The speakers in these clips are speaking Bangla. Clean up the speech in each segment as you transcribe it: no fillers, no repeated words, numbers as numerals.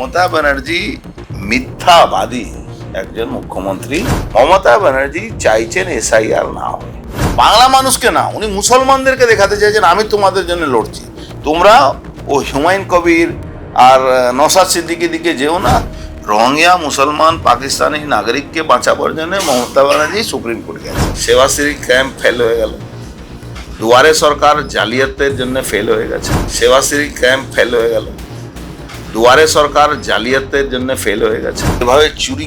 মমতা ব্যানার্জি মিথ্যাবাদী একজন মুখ্যমন্ত্রী। মমতা ব্যানার্জি চাইছেন এসআইআর না হয়, বাংলা মানুষকে না, উনি মুসলমানদেরকে দেখাতে চাইছেন আমি তোমাদের জন্য লড়ছি, তোমরা ও হুমায়ুন কবির আর নওশাদ সিদ্দিকীর দিকে যেও না। রোহিঙ্গা মুসলমান পাকিস্তানি নাগরিককে বাঁচাবার জন্য মমতা ব্যানার্জি সুপ্রিম কোর্টে গেছে। সেবাশ্রী ক্যাম্প ফেল হয়ে গেল, দুয়ারে সরকার জালিয়াতের জন্য ফেল হয়ে গেছে। সেবাশ্রী ক্যাম্প ফেল হয়ে গেল, দুয়ারে সরকার জালিয়াতের জন্য ফেল হয়ে গেছে। এভাবে চুরি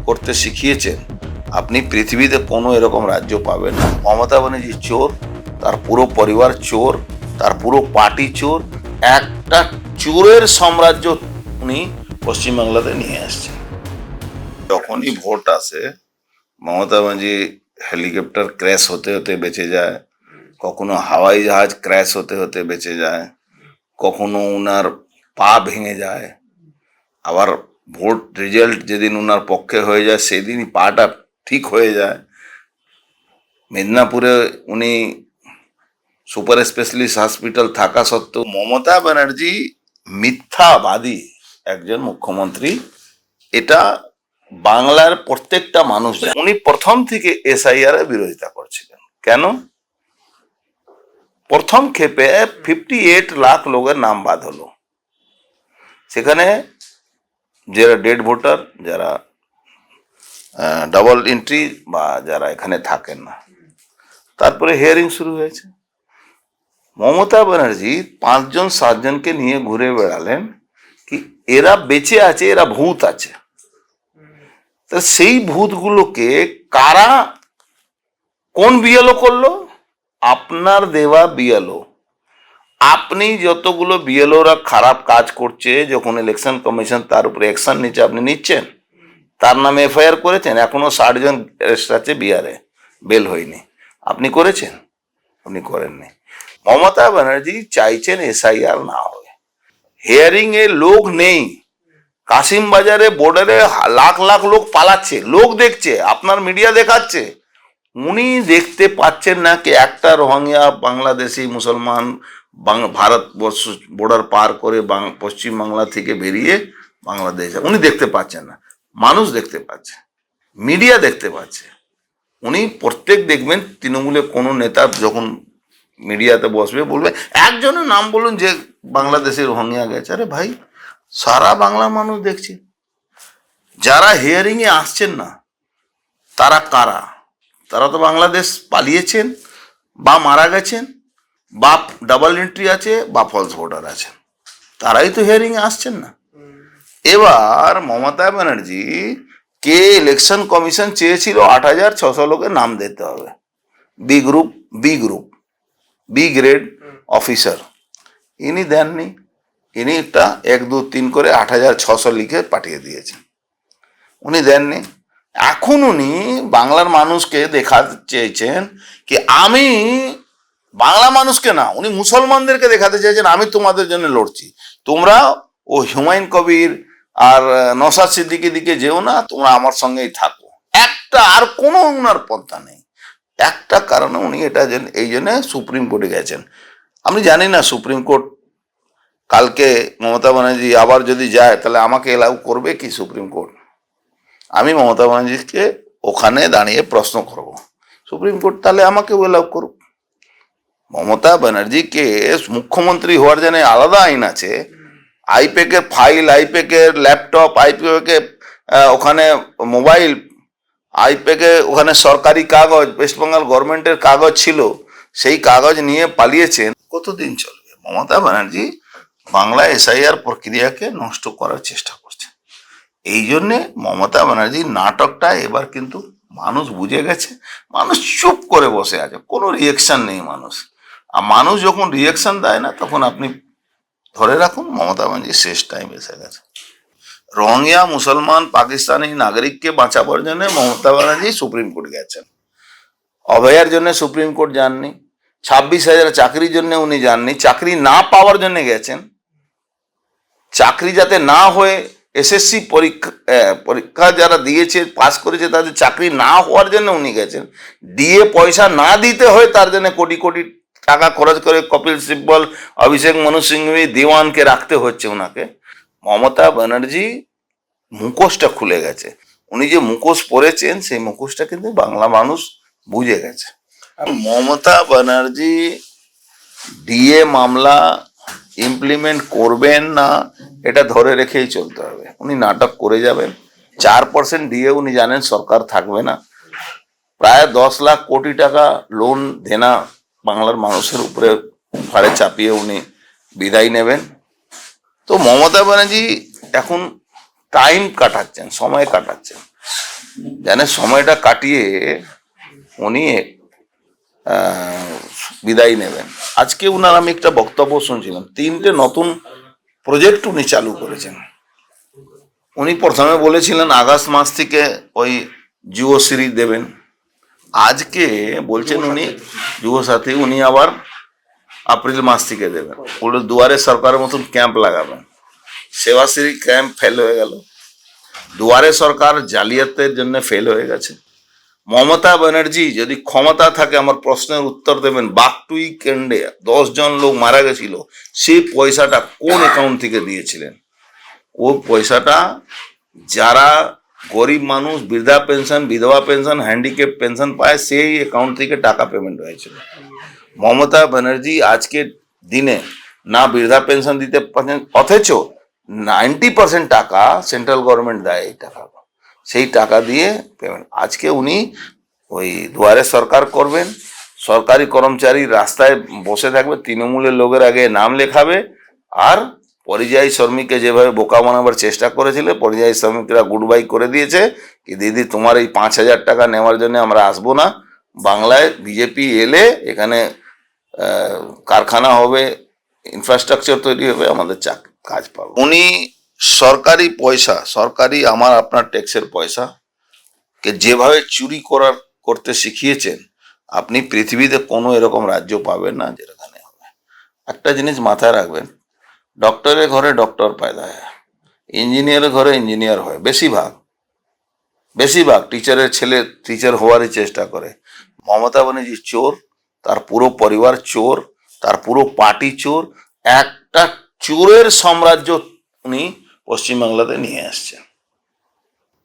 করতে শিখিয়েছেন আপনি, পৃথিবীতে কোনো এরকম রাজ্য পাবেন না। মমতা ব্যানার্জি চোর, তার পুরো পরিবার চোর, তার পুরো পার্টি চোর, একটা চোরের সাম্রাজ্য উনি পশ্চিমবাংলাতে নিয়ে আসছেন। যখনই ভোট আসে মমতা ব্যানার্জি হেলিকপ্টার ক্র্যাশ হতে হতে বেঁচে যায়, কখনো হাওয়াই জাহাজ ক্র্যাশ হতে হতে বেঁচে যায়, কখনো উনার পা ভেঙে যায়, আবার ভোট রেজাল্ট যেদিন উনার পক্ষে হয়ে যায় সেদিনই পাটা ঠিক হয়ে যায়। মেদিনীপুরে উনি সুপার স্পেশালিস্ট হসপিটাল থাকা সত্ত্বেও মমতা ব্যানার্জি মিথ্যাবাদী একজন মুখ্যমন্ত্রী। এটা বাংলার প্রত্যেকটা মানুষ জানে। উনি প্রথম থেকে এসআইআর এর বিরোধিতা করছিলেন। কেন? প্রথম ক্ষেপে 58 লাখ লোকের নাম বাদ হলো, সেখানে যারা ডেড ভোটার, যারা ডাবল এন্ট্রি বা যারা এখানে থাকেন না, তারপরে হিয়ারিং শুরু হয়েছে। মমতা ব্যানার্জি 5 জন 7 জনকে নিয়ে ঘুরে বেড়ালেন কি এরা বেঁচে আছে, এরা ভূত আছে। তা সেই ভূতগুলোকে কারা কোন বিএলও করলো? আপনার দেওয়া বিএলও। আপনি যতগুলো বিএলওরা খারাপ কাজ করছে, যখন ইলেকশন কমিশন তার উপরে অ্যাকশন নিচ্ছে, আপনি নিচ্ছেন, তার নামে এফআইআর করেছেন, এখনো 60 জন অ্যারেস্ট আছে বিহারে, বেল হয়নি। আপনি করেছেন? আপনি করেননি। মমতা ব্যানার্জি চাইছেন এসআইআর না হয়। হিয়ারিং এ লোক নেই, কাশিম বাজারে বর্ডারে লাখ লাখ লোক পালাচ্ছে, লোক দেখছে, আপনার মিডিয়া দেখাচ্ছে, উনি দেখতে পাচ্ছেন না কি একটা রোহিঙ্গা বাংলাদেশি মুসলমান ভারতবর্ষ বর্ডার পার করে পশ্চিম বাংলা থেকে বেরিয়ে বাংলাদেশ, উনি দেখতে পাচ্ছেন না। মানুষ দেখতে পাচ্ছে, মিডিয়া দেখতে পাচ্ছে। উনি প্রত্যেক দেখবেন তৃণমূলের কোনো নেতা যখন মিডিয়াতে বসবে বলবে একজনের নাম বলুন যে বাংলাদেশের রোহিঙ্গা গেছে। আরে ভাই, সারা বাংলা মানুষ দেখছে। যারা হিয়ারিং এ আসছেন না তারা কারা? তারা তো বাংলাদেশ পালিয়েছেন বা মারা গেছেন বা ডাবল এন্ট্রি আছে বা ফলস ভোটার আছেন, তারাই তো হিয়ারিং এ আসছেন না। এবার মমতা ব্যানার্জি কে ইলেকশন কমিশন চেয়েছিল 8600 লোকের নাম দিতে হবে, বি গ্রেড অফিসার, ইনি দেননি। ইনি একটা 1 2 3 করে 8600 লিখে পাঠিয়ে দিয়েছেন, উনি দেননি। এখন উনি বাংলার মানুষকে দেখাতে চেয়েছেন কি আমি বাংলা মানুষকে না, উনি মুসলমানদেরকে দেখাতে চাইছেন আমি তোমাদের জন্য লড়ছি, তোমরা ও হুমায়ুন কবির আর নওশাদ সিদ্দিকীর দিকে যেও না, তোমরা আমার সঙ্গেই থাকো। একটা আর কোনো উনার পন্থা নেই। একটা কারণে উনি এটা এই জন্য সুপ্রিম কোর্টে গেছেন। আমি জানি না সুপ্রিম কোর্ট কালকে মমতা ব্যানার্জি আবার যদি যায় তাহলে আমাকে এলাউ করবে কি সুপ্রিম কোর্ট? আমি মমতা ব্যানার্জিকে ওখানে দাঁড়িয়ে প্রশ্ন করব, সুপ্রিম কোর্ট তাহলে আমাকে এলাউ করুক। মমতা ব্যানার্জিকে মুখ্যমন্ত্রী হওয়ার জন্য আলাদা আইন আছে, আইপ্যাকের ফাইল, আইপ্যাকের ল্যাপটপ, আইপ্যাকে ওখানে মোবাইল, আইপ্যাকে ওখানে সরকারি কাগজ, ওয়েস্ট বেঙ্গল গভর্নমেন্টের কাগজ ছিল, সেই কাগজ নিয়ে পালিয়েছেন। কতদিন চলবে? মমতা ব্যানার্জি বাংলা এসআইআর প্রক্রিয়াকে নষ্ট করার চেষ্টা করছে। এই জন্যে মমতা ব্যানার্জির নাটকটা এবার কিন্তু মানুষ বুঝে গেছে। মানুষ চুপ করে বসে আছে, কোনো রিয়েকশন নেই মানুষ। আর মানুষ যখন রিয়েকশন দেয় না তখন আপনি ধরে রাখুন মমতা ব্যানার্জির শেষ টাইম এসে গেছে। রোহিঙ্গা মুসলমান পাকিস্তানি নাগরিককে বাঁচাবার জন্য মমতা ব্যানার্জি সুপ্রিম কোর্ট গেছেন। অভয়ার জন্য সুপ্রিম কোর্ট যাননি, 26,000 চাকরির জন্য উনি যাননি, চাকরি না পাওয়ার জন্য গেছেন। চাকরি যাতে না হয়ে এসএসসি পরীক্ষা যারা দিয়েছে পাস করেছে তাদের চাকরি না হওয়ার জন্য উনি গেছেন। ডিএ পয়সা না দিতে হয় তার জন্য কোটি কোটি টাকা খরচ করে কপিল সিব্বল, অভিষেক মনু সিংভি, দেওয়ানকে রাখতে হচ্ছে ওনাকে। মমতা ব্যানার্জি মুখোশটা খুলে গেছে। উনি যে মুখোশ পরেছেন সেই মুখোশটা কিন্তু বাংলা মানুষ বুঝে গেছে। মমতা ব্যানার্জি ডিএ মামলা ইমপ্লিমেন্ট করবেন না এটা ধরে রেখেই চলতে হবে। উনি নাটক করে যাবেন। 4% ডিএ উনি জানেন সরকার থাকবে না। প্রায় 10 লাখ কোটি টাকা লোন দেনা বাংলার মানুষের উপরে ঘাড়ে চাপিয়ে উনি বিদায় নেবেন। তো মমতা ব্যানার্জি এখন টাইম কাটাচ্ছেন, সময় কাটাচ্ছেন, জানেন সময়টা কাটিয়ে উনি বিদায় নেবেন। আজকে উনার আমি একটা বক্তব্য শুনছিলাম, 3টে নতুন প্রজেক্ট উনি চালু করেছেন। উনি প্রথমে বলেছিলেন আগস্ট মাস থেকে ওই যুবশ্রী দেবেন, আজকে বলছেন উনি যুবসাথী উনি আবার এপ্রিল মাস থেকে দেবেন। বললো দুয়ারে সরকারের মতন ক্যাম্প লাগাবেন। সেবাশ্রী ক্যাম্প ফেল হয়ে গেল, দুয়ারে সরকার জালিয়াতের জন্য ফেল হয়ে গেছে। মমতা ব্যানার্জি যদি ক্ষমতা থাকে আমার প্রশ্নের উত্তর দেবেন, বাগটুই কেন্দ্রে 10 জন লোক মারা গেছিল, সেই পয়সাটা কোন অ্যাকাউন্ট থেকে দিয়েছিলেন? ও পয়সাটা যারা গরিব মানুষ বৃদ্ধা পেনশন, বিধবা পেনশন, হ্যান্ডিক্যাপ পেনশন পায় সেই অ্যাকাউন্ট থেকে টাকা পেমেন্ট হয়েছিল। মমতা ব্যানার্জি আজকের দিনে না বৃদ্ধা পেনশন দিতে পারেন, অথচ 90% টাকা সেন্ট্রাল গভর্নমেন্ট দেয় এই টাকা, সেই টাকা দিয়ে পেমেন্ট। আজকে উনি ওই দুয়ারে সরকার করবেন, সরকারি কর্মচারী রাস্তায় বসে থাকবে, তৃণমূলের লোকের আগে নাম লেখাবে, আর পরিযায়ী শ্রমিককে যেভাবে বোকা বানাবার চেষ্টা করেছিল, পরিযায়ী শ্রমিকরা গুড বাই করে দিয়েছে কি দিদি তোমার এই 5,000 টাকা নেওয়ার জন্য আমরা আসবো না। বাংলায় বিজেপি এলে এখানে কারখানা হবে, ইনফ্রাস্ট্রাকচার তৈরি হবে, আমাদের কাজ পাবো। উনি সরকারি পয়সা, সরকারি আমার আপনার ট্যাক্সের পয়সা কে যেভাবে চুরি করতে শিখিয়েছেন, আপনি পৃথিবীতে কোনো এরকম রাজ্য পাবেন না যেখানে হবে। একটা জিনিস মাথায় রাখবেন, ডক্টরের ঘরে ডক্টর পয়দা হয়, ইঞ্জিনিয়ারের ঘরে ইঞ্জিনিয়ার হয়। বেশিরভাগ টিচারের ছেলে টিচার হওয়ারই চেষ্টা করে। মমতা ব্যানার্জি চোর, তার পুরো পরিবার চোর, তার পুরো পার্টি চোর। একটা চোরের সাম্রাজ্য উনি পশ্চিমবাংলাতে নিয়ে আসছেন।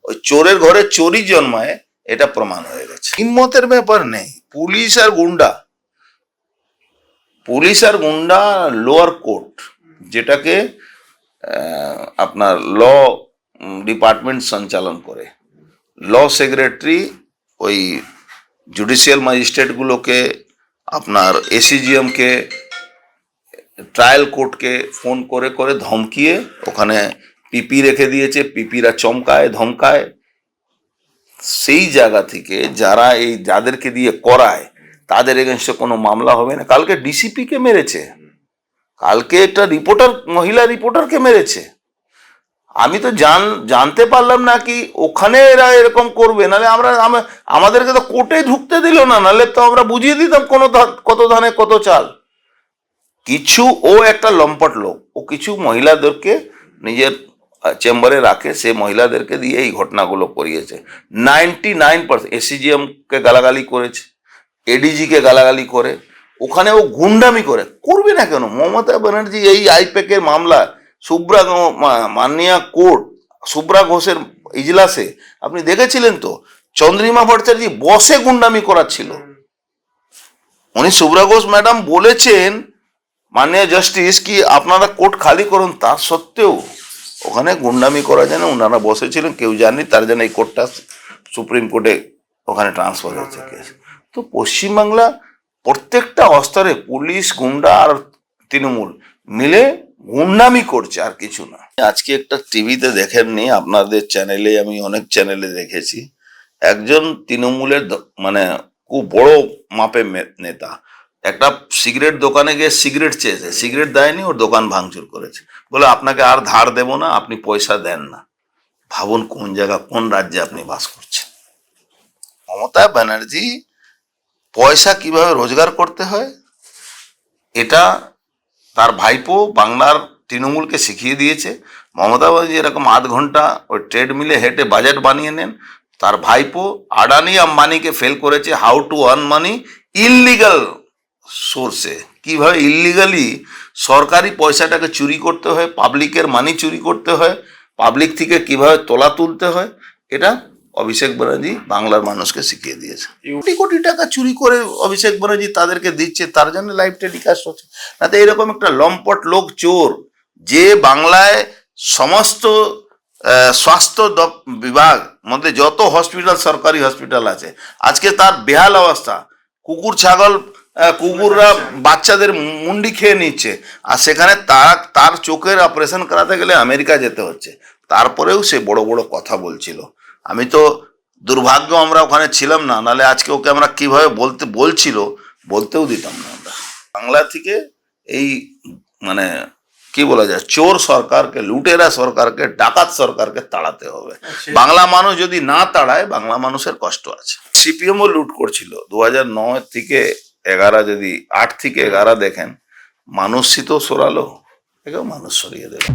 ওই চোরের ঘরে চোরই জন্মায়, এটা প্রমাণ হয়ে গেছে। হিম্মতের ব্যাপার নেই। পুলিশ আর গুন্ডা লোয়ার কোর্ট, যেটাকে আপনার ল ডিপার্টমেন্ট সঞ্চালন করে, ল সেক্রেটারি ওই জুডিশিয়াল ম্যাজিস্ট্রেটগুলোকে, আপনার এসিজিএমকে, ট্রায়াল কোর্টকে ফোন করে করে ধমকিয়ে ওখানে পিপি রেখে দিয়েছে। পিপিরা চমকায় ধমকায়। সেই জায়গা থেকে যারা এই যাদেরকে দিয়ে করায় তাদের এগেনস্টে কোনো মামলা হবে না। কালকে ডিসিপিকে মেরেছে, কালকে একটা রিপোর্টার, মহিলা রিপোর্টারকে মেরেছে। আমি তো জানতে পারলাম না কি ওখানে এরা এরকম করবে, নাহলে আমাদেরকে তো কোর্টে ঢুকতে দিল না, নাহলে তো আমরা বুঝিয়ে দিতাম কত ধানে কত চাল। কিছু ও একটা লম্পট লোক, ও কিছু মহিলাদেরকে নিজের চেম্বারে রাখে, সে মহিলাদেরকে দিয়ে এই ঘটনাগুলো করিয়েছে। 99% এসিজিএম কে গালাগালি করেছে, এডিজি কে গালাগালি করে, ওখানে ও গুন্ডামি করবে না কেন? মমতা ব্যানার্জি এই আইপ্যাকের মামলা মাননীয় কোর্ট সুব্রা ঘোষের ইজলাসে আপনি দেখেছিলেন তো, চন্দ্রিমা ভট্টাচার্য বসে গুন্ডামি করাচ্ছিল। উনি সুব্রা ঘোষ ম্যাডাম বলেছেন মাননীয় জাস্টিস কি আপনারা কোর্ট খালি করুন, তা সত্ত্বেও ওখানে গুন্ডামি করা যেন ওনারা বসেছিলেন, কেউ জানেনি, তার জন্য এই কোর্টটা সুপ্রিম কোর্টে ওখানে ট্রান্সফার হয়েছে কেস। তো পশ্চিমবাংলা প্রত্যেকটা স্তরে পুলিশ, গুন্ডা আর তৃণমূল মিলে গুন্ডামি করছে, আর কিছু না। আজকে একটা টিভিতে দেখেননি, আপনাদের চ্যানেলে, আমি অনেক চ্যানেলে দেখেছি, একজন তৃণমূলের মানে খুব বড় মাপে নেতা একটা সিগারেট দোকানে গিয়ে সিগারেট চেয়েছে, সিগারেট দেয়নি, ওর দোকান ভাঙচুর করেছে, বলে আপনাকে আর ধার দেবো না, আপনি পয়সা দেন না। ভাবুন কোন জায়গা, কোন রাজ্যে আপনি বাস করছেন। মমতা ব্যানার্জি পয়সা কিভাবে রোজগার করতে হয় এটা তার ভাইপো বাংলার তৃণমূলকে শিখিয়ে দিয়েছে। মমতা ব্যানার্জি এরকম আধ ঘন্টা ওই ট্রেডমিলে হেঁটে বাজেট বানিয়ে নেন। তার ভাইপো আদানি আম্বানিকে ফেল করেছে how to earn money illegal সোর্সে। কিভাবে ইল্লিগালি সরকারি পয়সাটাকে চুরি করতে হয়, পাবলিকের মানি চুরি করতে হয়, পাবলিক থেকে কিভাবে তোলা তুলতে হয়, এটা অভিষেক ব্যানার্জি বাংলার মানুষকে শিখিয়ে দিয়েছে। কোটি কোটি টাকা চুরি করে অভিষেক ব্যানার্জি তাদেরকে দিচ্ছে, তার জন্য লাইভ টেলিকাস্ট হচ্ছে। না তো এরকম একটা লম্পট লোক চোর, যে বাংলায় সমস্ত স্বাস্থ্য বিভাগ মধ্যে যত হসপিটাল, সরকারি হসপিটাল আছে, আজকে তার বেহাল অবস্থা। কুকুর ছাগল, কুকুররা বাচ্চাদের মুন্ডি খেয়ে নিচ্ছে, আর সেখানে তার চোখের অপারেশন করাতে গেলে আমেরিকা যেতে হচ্ছে। তারপরেও সে বড় বড় কথা বলছিল। আমি তো দুর্ভাগ্য আমরা ওখানে ছিলাম না, নাহলে আজকে ওকে আমরা কিভাবে বলতেও দিতাম না আমরা। বাংলা থেকে এই মানে কি বলা যায়, চোর সরকারকে, লুটেরা সরকারকে, ডাকাত সরকারকে তাড়াতে হবে। বাংলা মানুষ যদি না তাড়ায়, বাংলা মানুষের কষ্ট আছে। সিপিএমও লুট করছিল 2009 থেকে 11, যদি 8 থেকে 11 দেখেন, মানুষই তো সরালো, একেও মানুষ সরিয়ে দেবে।